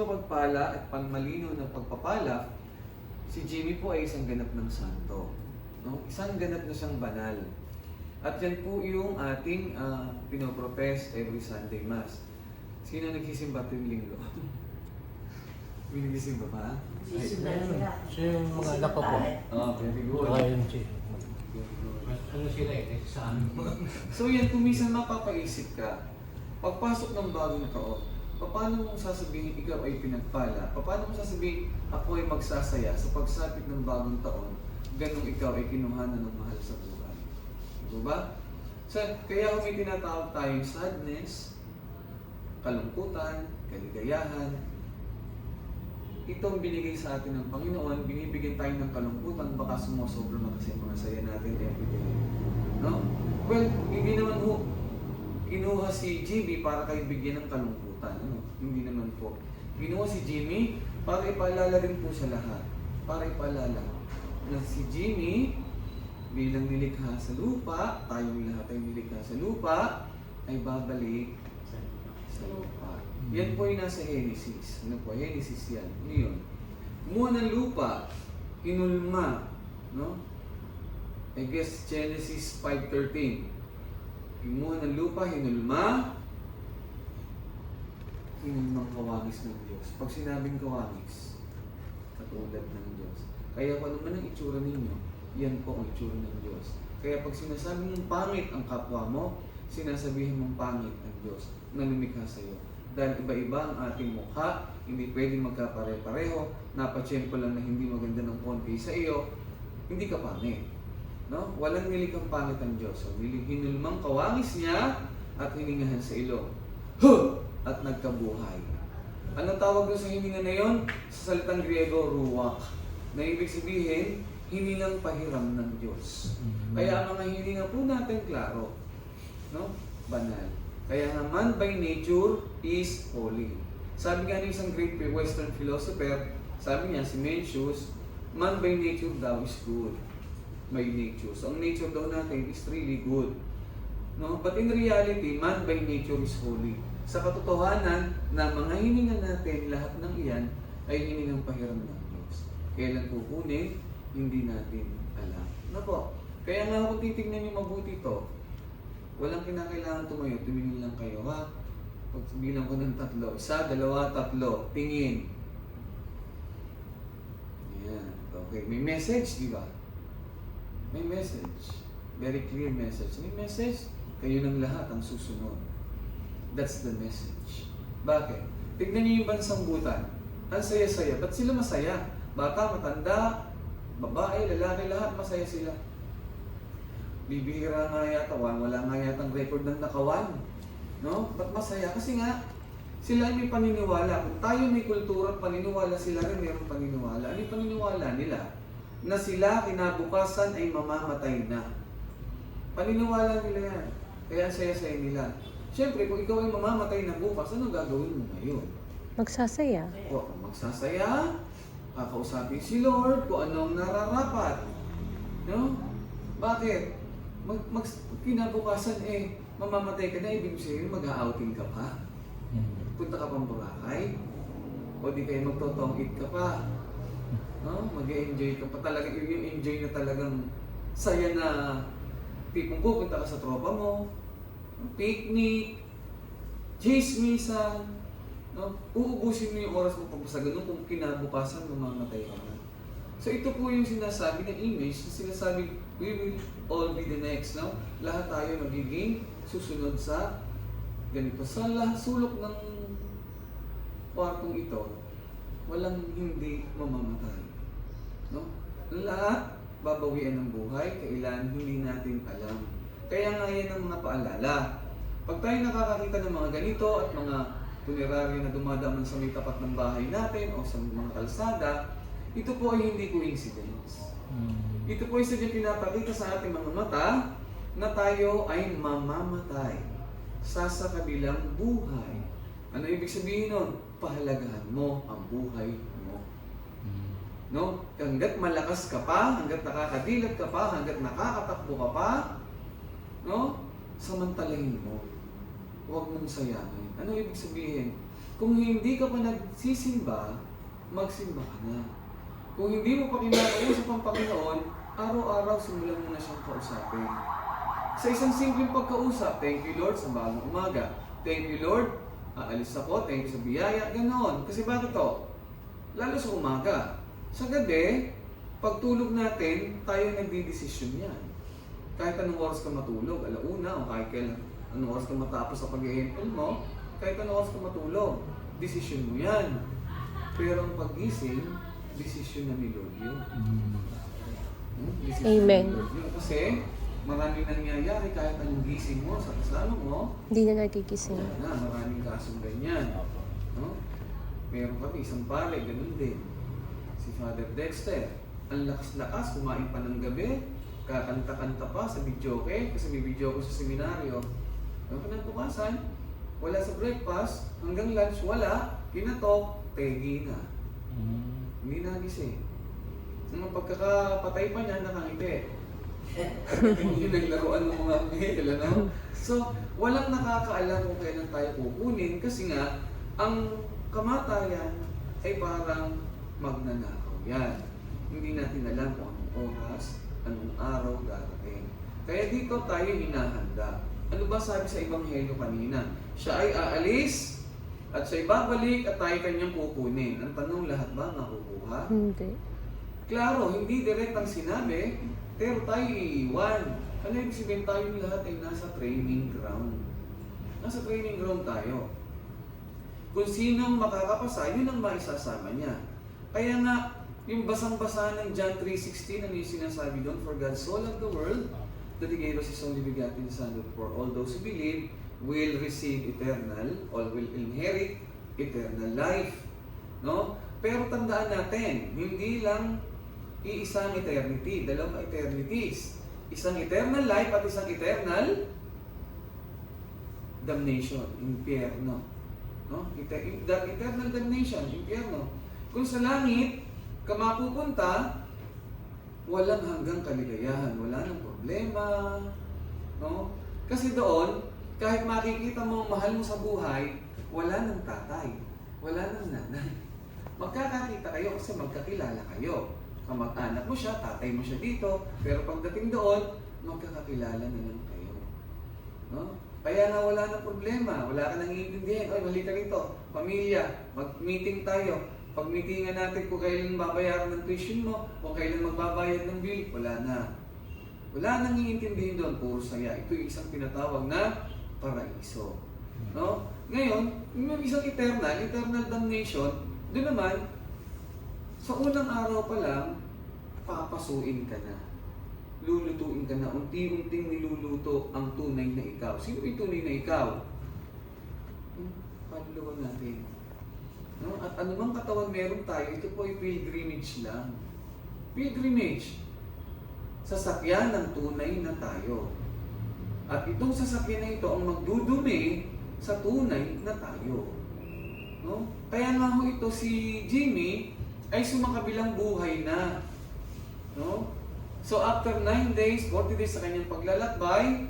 Pagpala at pangmalinaw ng pagpapala, si Jimmy po ay isang ganap ng santo. No? Isang ganap na siyang banal. At yan po yung ating pinopropes every Sunday Mass. Sino nagsisimba tuwing linggo? May nagsisimba pa? Siya yung mga anak ko po. Oh, very good. IMG. Ano sila eh, saan? So yan, kung minsan mapapaisip ka, pagpasok ng bagong taon, paano mo sasabihin ikaw ay pinagpala? Paano mo sasabihin ako ay magsasaya sa pagsapit ng bagong taon, ganung ikaw ay kinuhanan ng mahal sa buhay? Diba ba? So, kaya kung may tinatawag tayong sadness, kalungkutan, kaligayahan, itong binigay sa atin ng Panginoon, binibigyan tayo ng kalungkutan, baka sumusobra na kasi mga saya natin everyday. No? Well, hindi naman ho, kinuha si Jimmy para kayo bigyan ng kalungkutan. Ano? Hindi naman po. Kinuha si Jimmy para ipaalala rin po sa lahat. Para ipaalala na si Jimmy, bilang nilikha sa lupa, tayong lahat ay nilikha sa lupa, ay babalik sa lupa. Yan po yung nasa Genesis. Ano po? Genesis yan. Ano yun? Kumuha ng lupa, hinulma. No? I guess Genesis 5:13. Kumuha ng lupa, hinulma kawangis ng Diyos. Pag sinabing kawangis, katulad ng Diyos. Kaya kung ano man ang itsura ninyo, yan po ang itsura ng Diyos. Kaya pag sinasabi mong pangit ang kapwa mo, sinasabihin mong pangit ang Diyos na lumikha sa iyo. Dahil iba-iba ang ating mukha, hindi pwedeng magkapare-pareho, napatsyempo lang na hindi maganda ng konti sa iyo, hindi ka pangit. No? Walang nilikhang pangit ang Diyos. So, hinulmang kawangis niya at hiningahan sa ilong. Huh! At nagkabuhay. Anong tawag doon sa hininga na yon? Sa salitang Griego, ruwak. Na ibig sabihin, hinilang pahiram ng Diyos. Kaya ang mga hininga po natin, klaro. No? Banal. Kaya nga, man by nature is holy. Sabi nga ng isang great Western philosopher, sabi niya, si Mencius, man by nature thou is good. By nature. So, ang nature daw natin is really good. No? But in reality, man by nature is holy. Sa katotohanan na mga hininga natin, lahat ng iyan ay hiningang pahiram ng Diyos. Kailan kukunin, hindi natin alam. Ano po? Kaya nga kung titignan niyo mabuti ito, walang kinakailangan tumayo, tumingin lang kayo, ha? Pag bilang ko ng 3, 1, 2, 3, tingin. Ayan. Okay, may message, di ba? May message. Very clear message. May message, kayo ng lahat ang susunod. That's the message. Bakit? Tignan niyo yung bansambutan. Ang saya-saya. Ba't sila masaya? Bata, matanda, babae, lalaki, lahat masaya sila. Bibihira nga yata, wala nga yatang record ng nakawan. No? Ba't masaya? Kasi nga, sila ay may paniniwala. Kung tayo may kultura at paniniwala, sila rin mayroong paniniwala. Ano yung paniniwala nila? Na sila kinabukasan ay mamamatay na. Paniniwala nila yan. Kaya saya-saya nila. Siyempre, kung ikaw ay mamamatay na bukas, ano gagawin mo ngayon? Magsasaya. O, magsasaya, kakausapin si Lord kung anong nararapat. No? Bakit? Kinabukasan mamamatay ka na, ibig sabihin mag-outing ka pa. Punta ka pang Boracay. O di kayo magtotong-eat ka pa. No? Mag-enjoy ka pa talaga. Yung enjoy na talagang saya na tipong pupunta ka sa tropa mo, picnic, chismisan, no? Uubusin mo yung oras mo pag sa ganun kung kinabukasan mamamatay ka na. So ito po yung sinasabi ng image, sinasabi we will all be the next, no? Lahat tayo magiging susunod sa ganito. Sa sulok ng kwartong ito, walang hindi mamamatay. No? Lahat babawian ng buhay, kailan hindi natin alam. Kaya nga yan ang mga paalala. Pag tayo nakakakita ng mga ganito at mga puneraryo na dumadaman sa may tapat ng bahay natin o sa mga kalsada, ito po ay hindi coincidence. Ito po ay sadyang pinapakita sa ating mga mata na tayo ay mamamatay sa kabilang buhay. Ano ibig sabihin nun? Pahalagahan mo ang buhay mo. No? Hanggat malakas ka pa, hanggat nakakadilat ka pa, hanggat nakakatakbo ka pa, no? Samantalahin mo. Huwag mong sayangin. Ano ibig sabihin? Kung hindi ka pa nagsisimba, magsimba ka na. Kung hindi mo pa kinakausap ang Panginoon, araw-araw simulan mo na siyang kausapin. Sa isang simpleng pagkausap, thank you Lord sa bagong umaga. Thank you Lord, aalis ako, thank you sa biyaya, ganoon. Kasi bakit to? Lalo sa umaga. Sa gabi, pagtulog natin, tayo nagdidesisyon yan. Kahit anong oras ka matulog, alauna, o kahit kailan, anong oras ka matapos sa pag-i-empel mo, kahit anong oras ka matulog, desisyon mo yan. Pero ang pag-gising, desisyon na ni Lord yun. Desisyon Amen. ni Lord yun. Kasi maraming nangyayari kahit anong gising mo sa kasama mo, Hindi na nagigising. wala na, maraming kasong ganyan. No? Meron kami isang pare, ganun din. Si Father Dexter, ang lakas-lakas, kumain pa ng gabi, kakanta-kanta pa sa videoke, kasi may video ko sa seminaryo. Ang kinabukasan, wala sa breakfast, hanggang lunch, wala, kinatok, tegi na. Hindi nagising. Nung pagkakapatay pa niya, nakangiti. Yung naglaruan ng mga anghel, ano? So, walang nakakaalam kung kailan tayo kukunin kasi nga, ang kamatayan ay parang magnanakaw yan. Hindi natin alam kung anong oras, anong araw darating. Kaya dito tayo hinahanda. Ano ba sabi sa Ebanghelyo kanina? Siya ay aalis at siya ay babalik at tayo kanyang kukunin. Ang tanong, lahat ba makukuha? Hindi. Klaro, hindi direct ang sinabi, pero tayo iiwan. Ano ibig sabihin, tayong lahat ay nasa training ground. Nasa training ground tayo. Kung sinong makakapasa, yun ang maisasama niya. Kaya nga, yung basang-basa ng John 3:16, ano yung sinasabi doon? For God so loved the world, that He gave us His only begotten Son, that for all those who believe will receive eternal, or will inherit eternal life. No? Pero tandaan natin, hindi lang iisang eternity, dalawang eternities. Isang eternal life at isang eternal damnation, impyerno. No? Eternal damnation, impyerno. Kung sa langit ka mapupunta, walang hanggang kaligayahan, wala nang problema. No? Kasi doon, kahit makikita mo ang mahal mo sa buhay, wala nang tatay, wala nang nanay. Magkakakita kayo kasi magkakilala kayo. Kamag-anak mo siya, tatay mo siya dito, pero pagdating doon, magkakakilala na lang kayo. No? Kaya na wala na problema, wala ka nang iintindihan, oy, mali ka rito, pamilya, mag-meeting tayo. Pag-meetingan natin kung kailan babayaran ng tuition mo, kung kailan magbabayad ng bill, wala na. Wala nang iintindihin doon, puro saya. Ito yung isang tinatawag na paraiso. No? Ngayon, yung isang eternal damnation, doon naman, sa unang araw pa lang, papasuin ka na. Lulutuin ka na. Unti-unting niluluto ang tunay na ikaw. Sino yung tunay na ikaw? Paluluwa natin. No? At anumang katawan meron tayo, ito po ay pilgrimage lang. Pilgrimage. Sasakyan ng tunay na tayo. At itong sasakyan na ito ang magdudumi sa tunay na tayo. No? Kaya nga ho ito si Jimmy ay sumakabilang buhay na. No? So after 9 days, 40 days sa kanyang paglalakbay,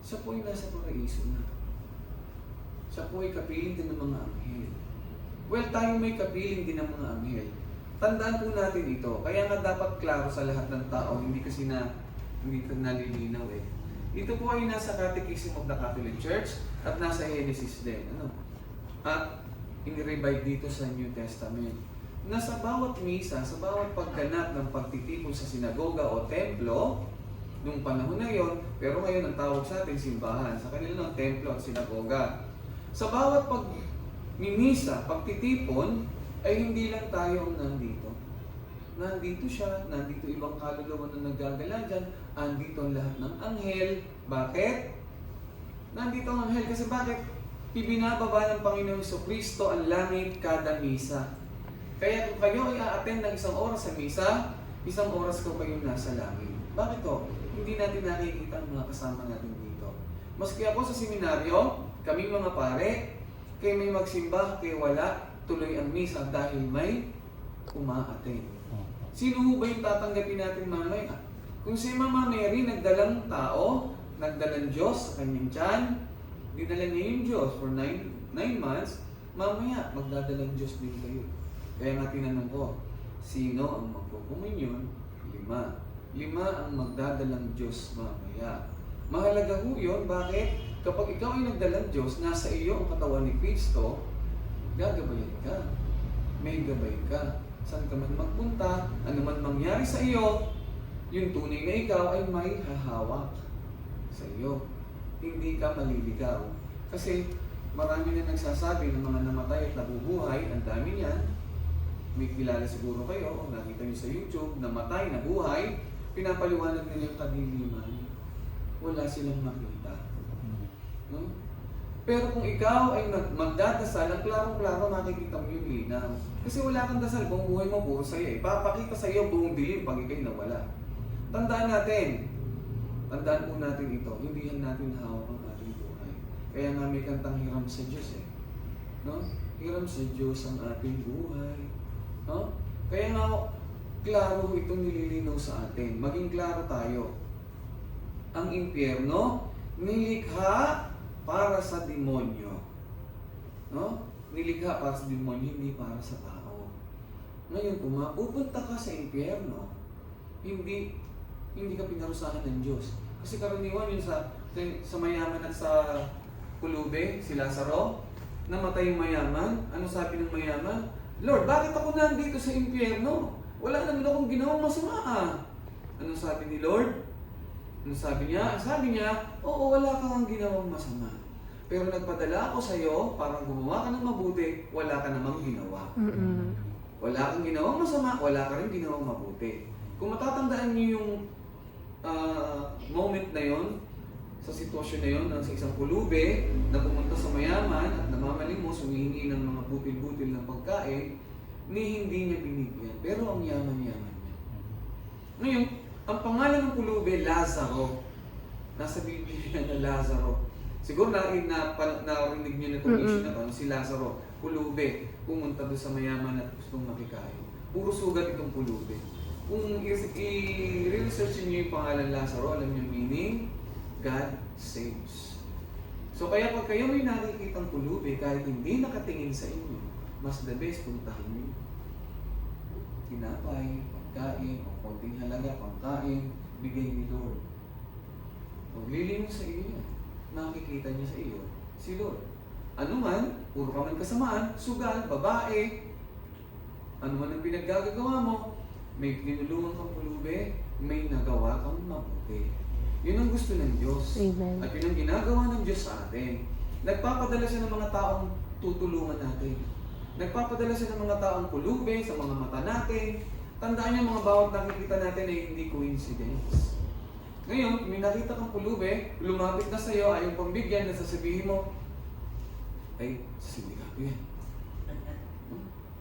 siya po ay nasa paraiso na. Siya po ay kapiling din ng mga anghel. Well, tayo may kapiling din ng mga anghel. Tandaan po natin ito. Kaya nga dapat klaro sa lahat ng tao, hindi kasi hindi nalilinaw eh. Ito po ay nasa Catechism of the Catholic Church at nasa Genesis din. Ano? At in-revive dito sa New Testament. Na sa bawat misa, sa bawat pagganap ng pagtitipon sa sinagoga o templo, nung panahon na yon, pero ngayon ang tawag sa atin simbahan, sa kanila ng templo at sinagoga. Sa bawat pagmimisa, pagtitipon, ay hindi lang tayo ang nandito. Nandito siya, nandito ibang kaluluwa na naggagala dyan, andito ang lahat ng anghel. Bakit? Nandito ang anghel kasi bakit? Ibinababa ng Panginoong Jesucristo ang langit kada misa. Kaya kung kayo ay a-attend ng isang oras sa misa, isang oras ko kayong nasa langit. Bakit to? Hindi natin nakikita ang mga kasama natin dito. Maski ako sa seminaryo, kaming mga pare, kayo may magsimba, kayo wala, tuloy ang misa dahil may uma-attend. Sino ho ba yung tatanggapin natin mamaya? Kung si Mama Mary nagdalang tao, nagdalang Diyos sa kanyang tiyan, dinala niya yung Diyos for 9 months, mamaya magdadalang Diyos din kayo. Kaya nga tinanong ko, sino ang magpupumunyon? 5. 5 ang magdadalang Diyos mamaya. Mahalaga ho yun. Bakit? Kapag ikaw ay nagdalang Diyos, nasa iyo ang katawan ni Kristo, gagabayan ka. May gabay ka. Saan ka man magpunta, ano man mangyari sa iyo, yung tunay na ikaw ay may hahawak sa iyo. Hindi ka maliligaw. Kasi marami na nagsasabi ng mga namatay at nabubuhay, ang dami niyan. May kilala siguro kayo, o nakita niyo sa YouTube, namatay, nabuhay, pinapaliwanag nila yung kadiliman. Wala silang makita. No? Pero kung ikaw ay magdadasal, ang klarong-klaro makikita mo yung linaw. Kasi wala kang dasal, buong buhay mo puro sa'yo. Ipapakita sa iyo buong dilim pag ikay nawala. Tandaan po natin ito, hindi yan natin hawak ang ating buhay. Kaya nga may kantang hiram sa Diyos eh. No? Hiram sa Diyos ang ating buhay. No? Kaya nga, klaro itong nililinaw sa atin. Maging klaro tayo. Ang impyerno, nilikha para sa demonyo. No? Nilikha para sa demonyo, hindi para sa tao. Ngayon, kung mapupunta ka sa impyerno, hindi ka pinarusahan ng Diyos. Kasi karaniwan yun sa mayaman at sa pulube, si Lazaro, namatay yung mayaman. Ano sabi ng mayaman? Lord, bakit ako nandito sa impyerno? Wala naman akong ginawang masama. Ano sabi ni Lord? Ano sabi niya? Sabi niya, oo, wala kang ginawang masama. Pero nagpadala ako sa iyo para gumawa ka ng mabuti, wala ka namang ginawa. Wala kang ginawang masama, wala ka rin ginawang mabuti. Kung matatandaan niyo yung moment na yon, sa sitwasyon na yon, sa isang pulube na pumunta sa mayaman at namamalimos, humihingi ng mga butil-butil ng pagkain, hindi niya binigyan. Pero ang yaman-yaman niya. Ngayon, ang pangalan ng pulube, Lazaro. Nasa Biblia na Lazaro. Siguro narinig niyo na itong issue na ito, si Lazaro, pulube, pumunta doon sa mayaman at gustong makikain. Puro sugat itong pulube. Kung i-research niyo yung pangalan Lazaro, alam niyo meaning, God saves. So kaya pag kayo may nakikitang pulube, kahit hindi nakatingin sa inyo, mas the best puntahan niyo. Tinapay, pagkain, o konting halaga, pangkain, bigay ni Lord. O liling sa iyo yan. Makikita niya sa iyo, si Lord. Ano man, puro ka man kasamaan, sugal, babae, ano man ang pinaggagawa mo, may tinulungan kang pulube, may nagawa kang mabuti. Yun ang gusto ng Diyos. Amen. At yun ang ginagawa ng Diyos sa atin. Nagpapadala siya ng mga taong tutulungan natin. Nagpapadala siya ng mga taong pulube sa mga mata natin. Tandaan niyo mga bawat nakikita natin ay hindi coincidence. Ngayon, may nakita kang pulube, lumapit na sa iyo, ayaw pang bigyan, nasasabihin mo, ay, sa sindikato yan.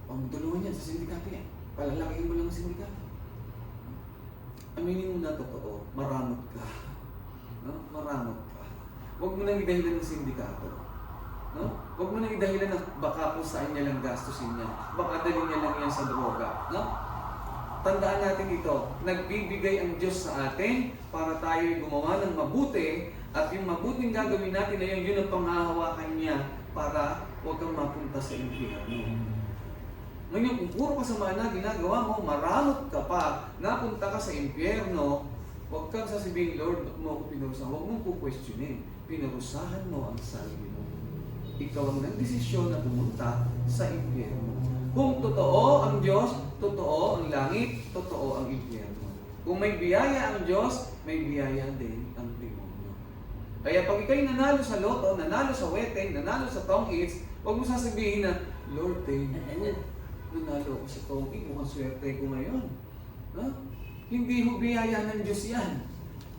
Pagtulungan yan, sa sindikato yan. Palalakihin mo lang ang sindikato. Aminin mo na totoo, maramot ka. No? Maramot ka. Huwag mo nang idahilan ng sindikato. No? Huwag mo nang idahilan na baka kung saan niya lang gastusin niya. Baka dali niya lang yan sa droga. No? Tandaan natin ito, nagbibigay ang Diyos sa atin para tayo gumawa ng mabuti at yung mabuting gagawin natin na yun ang panghahawakan niya para huwag kang mapunta sa impyerno. Ngayon, kung puro kasamaan na ginagawa mo, maramot ka pa, napunta ka sa impyerno, huwag kang sasabihin, Lord, ba't mo ako pinurusahan? Huwag mong kukwestiyonin. Pinurusahan mo ang sarili mo. Ikaw ang nagdesisyon na pumunta sa impyerno. Kung totoo ang Diyos, totoo ang langit, totoo ang impyerno. Kung may biyaya ang Diyos, may biyaya din ang demonyo. Kaya pag ikaw'y nanalo sa loto, nanalo sa wedding, nanalo sa tong-its, huwag mo sasabihin na, Lord, thank you. Nanalo ako sa tong-its, mukhang swerte ko ngayon. Ha? Hindi ho biyaya ng Diyos yan.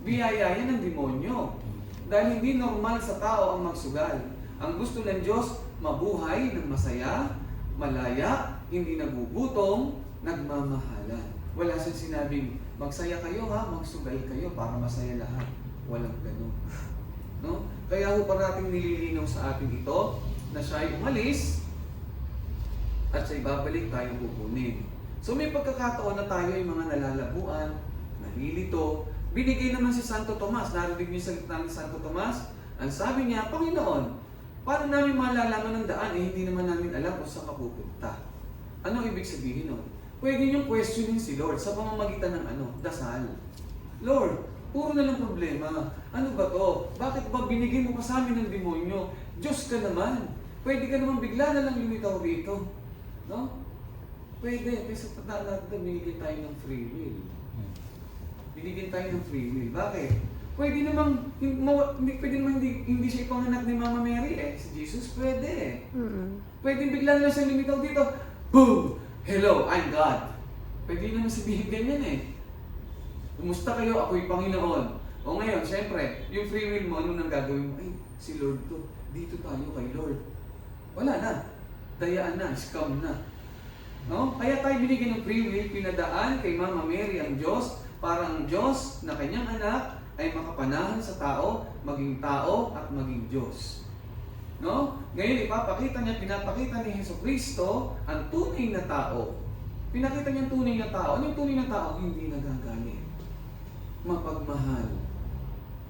Biyaya yan ng demonyo. Dahil hindi normal sa tao ang magsugal. Ang gusto ng Diyos, mabuhay ng masaya, malaya, hindi nagugutom, nagmamahalan. Wala siyang sinabing, magsaya kayo ha, magsugal kayo para masaya lahat. Walang ganun. No? Kaya ho parating nililinaw sa atin ito na siya ay umalis at siya babalik tayong kukunin. So may pagkakataon na tayo ay mga nalalabuan, nalilito. Binigay naman si Santo Tomas. Narinig niyo sa salita ni Santo Tomas? Ang sabi niya, Panginoon, paano namin malalaman ng daan hindi naman namin alam kung saan ka pupunta? Ano ibig sabihin nun? Pwede niyong questionin si Lord sa pamamagitan ng dasal. Lord, puro na lang problema. Ano ba to? Bakit ba binigay mo pa sa amin ng demonyo? Diyos ka naman. Pwede ka naman bigla na lang lumitaw rito. No? Pwede. Kasi tandaan natin, binigyan tayo ng free will. Binigyan tayo ng free will. Bakit? Pwede namang, hindi siya ipanganak ni Mama Mary Si Jesus pwede Pwede bigla na lang siya lumitaw dito. Boom! Hello, I'm God. Pwede naman sabihin ganyan Kumusta kayo? Ako'y Panginoon. O ngayon, syempre, yung free will mo, ano nang gagawin mo? Ay, si Lord to. Dito tayo kay Lord. Wala na. Dayaan na. Scam na. No? Kaya tayo binigyan ng free will, pinadaan kay Mama Mary ang Diyos para ang Diyos na kanyang anak ay makapanahan sa tao at maging Diyos. No? Ngayon, pinapakita ni Jesucristo ang tunay na tao. Pinakita niya ang tunay na tao. Ano yung tunay na tao? Hindi nagagalit. Mapagmahal.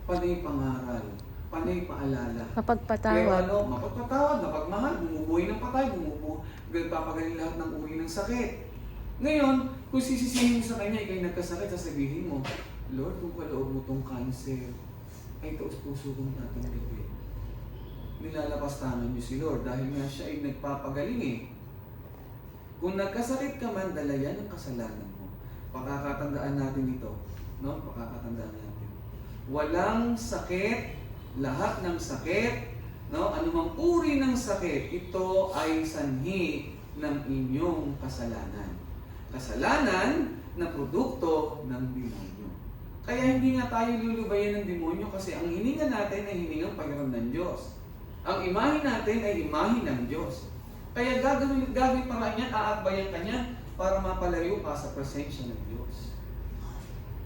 Panay pangaral. Panay paalala. Mapagpatawad. Pero mapagpatawad, mapagmahal, bumubuhay ng patay, papagaling lahat ng uri ng sakit. Ngayon, kung sisisihin mo sa kanya, ikay nagkasakit, sasabihin mo, Lord, kung kaloob mo tong cancer, ay taos puso kong tatanggapin. Nilalapastangan niyo si Lord dahil nga siya ay nagpapagaling Kung nagkasakit ka man, dala yan ang kasalanan mo. Pakakatandaan natin ito. No? Pakakatandaan natin. Walang sakit, lahat ng sakit, no? Anumang uri ng sakit, ito ay sanhi ng inyong kasalanan. Kasalanan na produkto ng demonyo. Kaya hindi nga tayo lulubayan ng demonyo kasi ang hininga natin ay hiningang Panginoon ng Diyos. Ang imahe natin ay imahe ng Diyos. Kaya gagawin paraan niya, aakbayan ka niya para mapalayo ka sa presensya ng Diyos.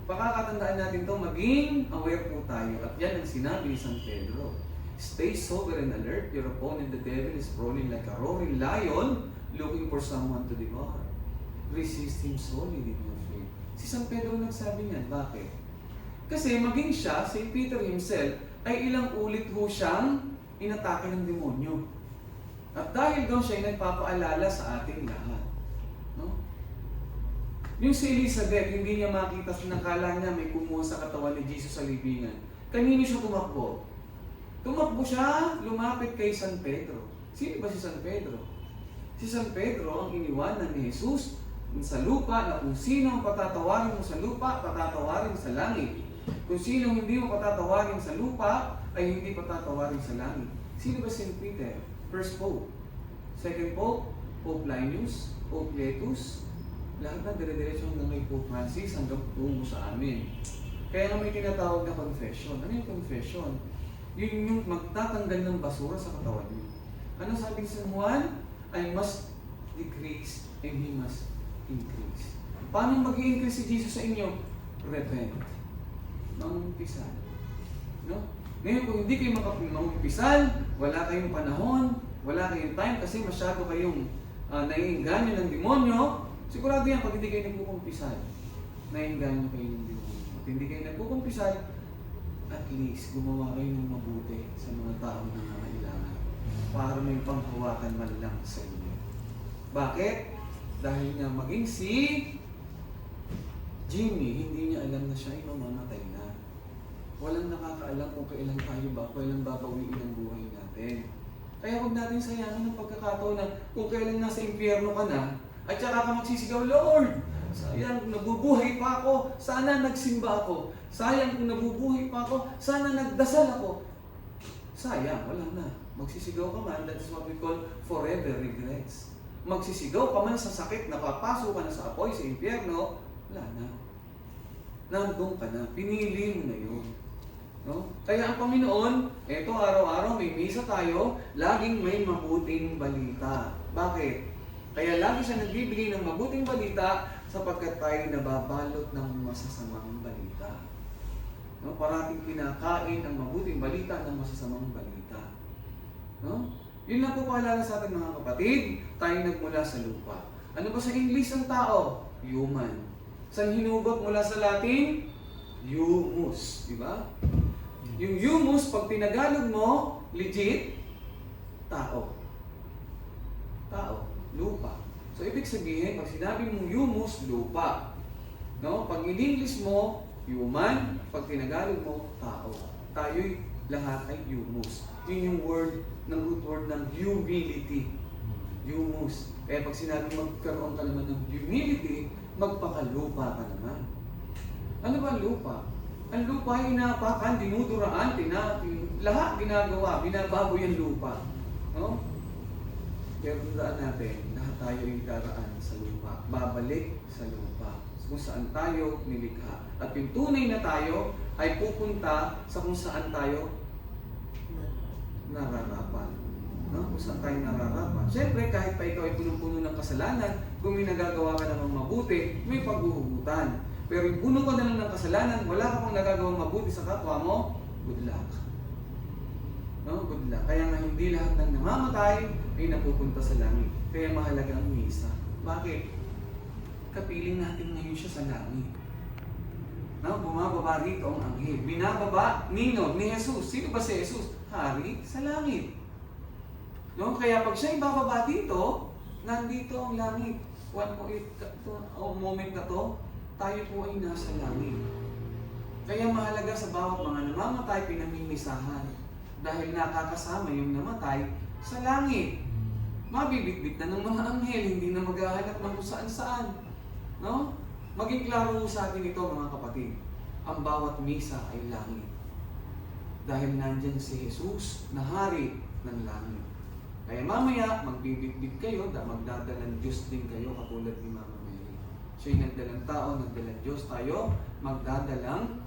Pakakatandaan natin ito, maging aware po tayo. At yan ang sinabi ni San Pedro. Stay sober and alert. Your opponent, the devil, is prowling like a roaring lion looking for someone to devour. Resist him solely with your faith. Si San Pedro nagsabi niyan. Bakit? Kasi maging siya, St. Peter himself, ay ilang ulit ho siyang inatake ng demonyo. At dahil doon siya ay nagpapaalala sa ating lahat. No? Yung si Elizabeth, hindi niya makita sa nakala niya may kumuha sa katawan ni Jesus sa libingan. Kanino siya tumakbo? Tumakbo siya, lumapit kay San Pedro. Sino ba si San Pedro? Si San Pedro ang iniwanan ni Jesus sa lupa na kung sino ang patatawarin mo sa lupa, patatawarin sa langit. Kung sino hindi mo patatawarin sa lupa, ay hindi patatawarin sa langit. Sino ba si Peter? First Pope. Second Pope, Pope Linus, Pope Letus. Lahat na dire-diretso hanggang kay Pope Francis hanggang tungo sa amin. Kaya nga may tinatawag na confession. Ano yung confession? Yun yung magtatanggal ng basura sa katawan niyo. Ano sabi ni San Juan? I must decrease and He must increase. Paano mag-i-increase si Jesus sa inyo? Repent. Mangumpisal. No? Ngayon, kung hindi kayo mangumpisal, wala kayong panahon, wala kayong time kasi masyado kayong naiinganyo ng demonyo, sigurado yan pag hindi kayo nagkukumpisal, naiinganyo kayo ng demonyo. At hindi kayo nagkukumpisal, at least gumawa kayo ng mabuti sa mga tao na nangangailangan para may panghawakan man lang sa inyo. Bakit? Dahil nga maging si Jimmy, hindi niya alam na siya ay mamamatay na. Walang nakakaalam kung kailan babawiin ang buhay natin. Kaya huwag natin sayangin ang pagkakataon na kung kailan nasa impyerno ka na, at saka ka magsisigaw, Lord, sayang kung nabubuhay pa ako, sana nagsimba ako. Sayang kung nabubuhay pa ako, sana nagdasal ako. Sayang, wala na. Magsisigaw ka man, that's what we call forever regrets. Magsisigaw ka man sa sakit, napapasok ka na sa apoy, sa impyerno, wala na. Nandun ka na, pinili mo na yun. No? Kaya ang Panginoon, eto araw-araw may misa tayo, laging may mabuting balita. Bakit? Kaya lagi siya nagbibigay ng mabuting balita sapagkat tayo nababalot ng masasamang balita. No? Parating kinakain ang mabuting balita ng masasamang balita. No? Yun lang po paalala sa atin mga kapatid, tayo nagmula sa lupa. Ano ba sa English ang tao? Human. Saan hinugot mula sa Latin? Humus. Di ba? Yung humus, pag tinagalog mo, legit, tao. Tao, lupa. So, ibig sabihin, pag sinabi mong humus, lupa. No? Pag in-English mo, human. Pag tinagalog mo, tao. Tayo'y lahat ay humus. Yun yung word, ng root word ng humility. Humus. Kaya pag sinabi magkaroon ka naman ng humility, magpakalupa ka naman. Ano ba ang lupa? Ang lupa ay inapakan, dinuduraan, lahat ginagawa, binabago yung lupa. No? Pero tandaan natin, lahat tayo ay daraan sa lupa. Babalik sa lupa. Kung saan tayo nilikha. At yung tunay na tayo ay pupunta sa kung saan tayo nararapat. No? Kung saan tayo nararapat. Siyempre, kahit pa ikaw ay punong-puno ng kasalanan, kung may nagagawa ka namang mabuti, may paghuhugutan. Pero yung puno ka na lang ng kasalanan, wala ka pang nagagawang mabuti sa kapwa mo, good luck. No? Good luck. Kaya nga hindi lahat ng namamatay ay napupunta sa langit. Kaya mahalaga ang misa. Bakit? Kapiling natin ngayon siya sa langit. No? Bumababa rito ang anghel. Binababa ni Jesus. Sino ba si Jesus? Hari sa langit. No? Kaya pag siya ibababa dito, nandito ang langit. Moment na to, tayo po ay nasa langit. Kaya mahalaga sa bawat mga namamatay, pinamimisahan. Dahil nakakasama yung namatay sa langit. Mabibitbit na ng mga anghel, hindi na maghahanap ng kung saan-saan. No? Maging klaro sa atin ito mga kapatid. Ang bawat misa ay langit. Dahil nandyan si Jesus na hari ng langit. Kaya mamaya, magbibitbit kayo, magdadalang Diyos din kayo katulad ni Mama Mary. Siya'y nagdalang tao, nagdalang Diyos tayo, magdadalang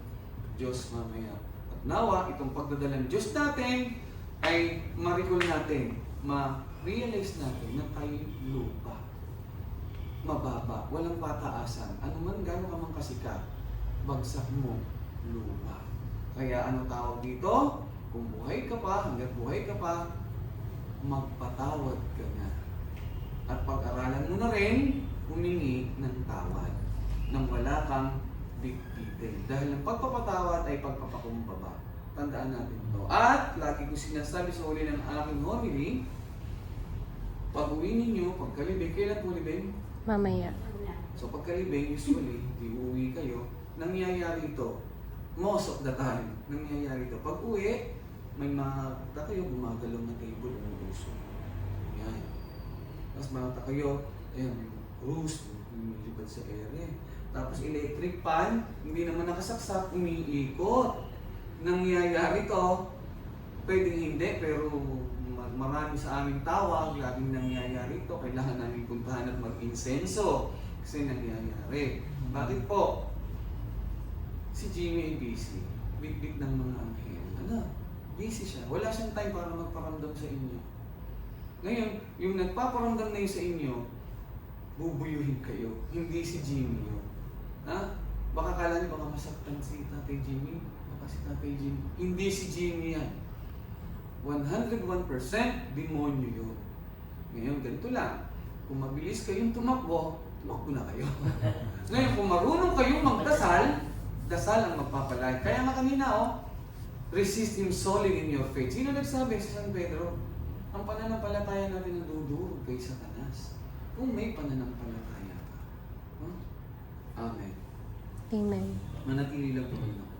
Diyos mamaya. At nawa, itong pagdadalang Diyos natin ay ma-recall natin, ma-realize natin na tayo lupa. Mababa, walang pataasan. Ano man gano'n ka man kasikat, bagsak mo, lupa. Kaya ano tawag dito? Kung buhay ka pa, hanggat buhay ka pa, magpatawad ka na. At pag-aralan mo na rin, humingi ng tawad nang wala kang bitbitin. Dahil ang pagpapatawad ay pagpapakumbaba. Tandaan natin ito. At lagi ko sinasabi sa huli ng aking homily, pag-uwi ninyo, pagkalibing, kailan po libing? Mamaya. So pagkalibing, usually, di uwi kayo, nangyayari ito. Most of the time, nangyayari ito. Pag-uwi, may mga kayo gumagalaw na table, umuuso. Yan. Tapos mga kayo, ayan, may cruise, lumilipad sa ere. Tapos electric pan, hindi naman nakasaksak, umiikot. Nangyayari to, pwedeng hindi, pero marami sa aming tawag, laging nangyayari to, kailangan namin puntahan at mag-insenso. Kasi nangyayari. Bakit po? Si Jimmy ay busy. Big-big ng mga anghel. Ano? Busy siya. Wala siyang time para magparamdam sa inyo. Ngayon, yung nagpaparamdam na yun sa inyo, bubuyuhin kayo. Hindi si Jimmy yun. Ha? Baka kala niyo baka masaktan si Tatay Jimmy. Baka si Tatay Jimmy. Hindi si Jimmy yan. 101% demonyo yun. Ngayon, ganito lang. Kung mabilis kayong tumakbo na kayo. Ngayon, kung marunong kayong magdasal, dasal ang magpapalay. Kaya nga kanina, resist him solely in your faith. Sino nagsabi sa San Pedro? Ang pananampalataya natin ang dudurog kay Satanas. Kung may pananampalataya ka. Amen. Amen. Manatili lang po kayo.